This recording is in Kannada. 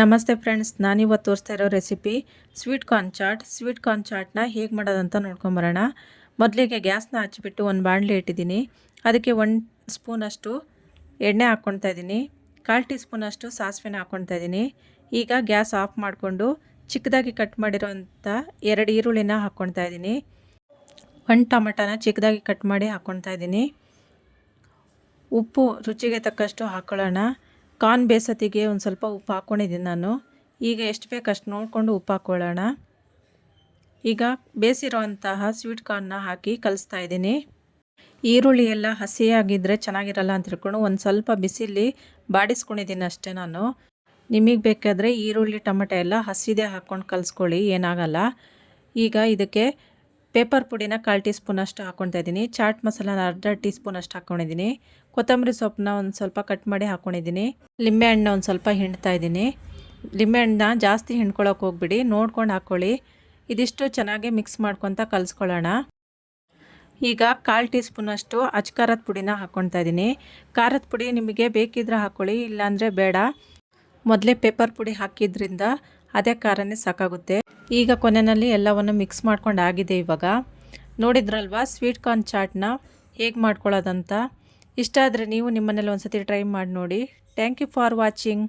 ನಮಸ್ತೆ ಫ್ರೆಂಡ್ಸ್, ನಾನಿವತ್ತು ತೋರಿಸ್ತಾ ಇರೋ recipe sweet corn chaat. Sweet corn ಚಾಟ್ನ ಹೇಗೆ ಮಾಡೋದಂತ ನೋಡ್ಕೊಂಬರೋಣ. ಮೊದಲಿಗೆ ಗ್ಯಾಸ್ನ ಹಚ್ಚಿಬಿಟ್ಟು ಒಂದು ಬಾಣಲೆ ಇಟ್ಟಿದ್ದೀನಿ. ಅದಕ್ಕೆ 1 ಸ್ಪೂನಷ್ಟು ಎಣ್ಣೆ ಹಾಕ್ಕೊಳ್ತಾ ಇದ್ದೀನಿ. 1/4 ಟೀ ಸ್ಪೂನಷ್ಟು ಸಾಸಿವೆನ ಹಾಕ್ಕೊಳ್ತಾ ಇದ್ದೀನಿ. ಈಗ ಗ್ಯಾಸ್ ಆಫ್ ಮಾಡಿಕೊಂಡು ಚಿಕ್ಕದಾಗಿ ಕಟ್ ಮಾಡಿರೋಂಥ 2 ಈರುಳ್ಳಿನ ಹಾಕ್ಕೊಳ್ತಾ ಇದ್ದೀನಿ. 1 ಟೊಮೆಟೊನ ಚಿಕ್ಕದಾಗಿ ಕಟ್ ಮಾಡಿ ಹಾಕ್ಕೊಳ್ತಾ ಇದ್ದೀನಿ. ಉಪ್ಪು ರುಚಿಗೆ ತಕ್ಕಷ್ಟು ಹಾಕ್ಕೊಳ್ಳೋಣ. ಕಾರ್ನ್ ಬೇಸತ್ತಿಗೆ ಒಂದು ಸ್ವಲ್ಪ ಉಪ್ಪು ಹಾಕ್ಕೊಂಡಿದ್ದೀನಿ ನಾನು. ಈಗ ಎಷ್ಟು ಬೇಕು ಅಷ್ಟು ನೋಡಿಕೊಂಡು ಉಪ್ಪು ಹಾಕ್ಕೊಳ್ಳೋಣ. ಈಗ ಬೇಯಿಸಿರೋಂತಹ ಸ್ವೀಟ್ ಕಾರ್ನ್ನ ಹಾಕಿ ಕಲಿಸ್ತಾ ಇದ್ದೀನಿ. ಈರುಳ್ಳಿ ಎಲ್ಲ ಹಸಿಯಾಗಿದ್ದರೆ ಚೆನ್ನಾಗಿರಲ್ಲ ಅಂತ ತಿಳ್ಕೊಂಡು ಒಂದು ಸ್ವಲ್ಪ ಬಿಸಿಲಿ ಬಾಡಿಸ್ಕೊಂಡಿದ್ದೀನಿ ಅಷ್ಟೇ ನಾನು. ನಿಮಗೆ ಬೇಕಾದರೆ ಈರುಳ್ಳಿ ಟೊಮೆಟೊ ಎಲ್ಲ ಹಸಿದೇ ಹಾಕ್ಕೊಂಡು ಕಲಿಸ್ಕೊಳ್ಳಿ, ಏನಾಗಲ್ಲ. ಈಗ ಇದಕ್ಕೆ ಪೇಪರ್ ಪುಡಿನ 1/4 ಟೀ ಸ್ಪೂನಷ್ಟು ಹಾಕ್ಕೊಳ್ತಾ ಇದ್ದೀನಿ. ಚಾಟ್ ಮಸಾಲಾನ 1/2 ಟೀ ಸ್ಪೂನಷ್ಟು ಹಾಕ್ಕೊಂಡಿದ್ದೀನಿ. ಕೊತ್ತಂಬರಿ ಸೊಪ್ಪನ್ನ ಒಂದು ಸ್ವಲ್ಪ ಕಟ್ ಮಾಡಿ ಹಾಕ್ಕೊಂಡಿದ್ದೀನಿ. ಲಿಂಬೆಹಣ್ಣು ಒಂದು ಸ್ವಲ್ಪ ಹಿಂಡ್ತಾ ಇದ್ದೀನಿ. ಲಿಂಬೆಹಣ್ಣನ್ನ ಜಾಸ್ತಿ ಹಿಂಡ್ಕೊಳ್ಳೋಕೆ ಹೋಗ್ಬಿಡಿ, ನೋಡ್ಕೊಂಡು ಹಾಕ್ಕೊಳ್ಳಿ. ಇದಿಷ್ಟು ಚೆನ್ನಾಗಿ ಮಿಕ್ಸ್ ಮಾಡ್ಕೊತ ಕಲಿಸ್ಕೊಳ್ಳೋಣ. ಈಗ 1/4 ಟೀ ಸ್ಪೂನಷ್ಟು ಅಚ್ಕಾರದ ಪುಡಿನ ಹಾಕ್ಕೊಳ್ತಾ ಇದ್ದೀನಿ. ಖಾರದ ಪುಡಿ ನಿಮಗೆ ಬೇಕಿದ್ರೆ ಹಾಕ್ಕೊಳ್ಳಿ, ಇಲ್ಲಾಂದರೆ ಬೇಡ. ಮೊದಲೇ ಪೇಪರ್ ಪುಡಿ ಹಾಕಿದ್ರಿಂದ ಅದೇ ಖಾರನೇ ಸಾಕಾಗುತ್ತೆ. ಈಗ ಕೊನೆಯಲ್ಲಿ ಎಲ್ಲವನ್ನು ಮಿಕ್ಸ್ ಮಾಡ್ಕೊಂಡು ಆಗಿದೆ. ಇವಾಗ ನೋಡಿದ್ರಲ್ವ ಸ್ವೀಟ್ ಕಾರ್ನ್ ಚಾಟ್ನ ಹೇಗೆ ಮಾಡ್ಕೊಳ್ಳೋದಂತ. ಇಷ್ಟ ಆದರೆ ನೀವು ನಿಮ್ಮನೇಲಿ ಒಂದು ಸತಿ ಟ್ರೈ ಮಾಡಿ ನೋಡಿ. Thank you for watching.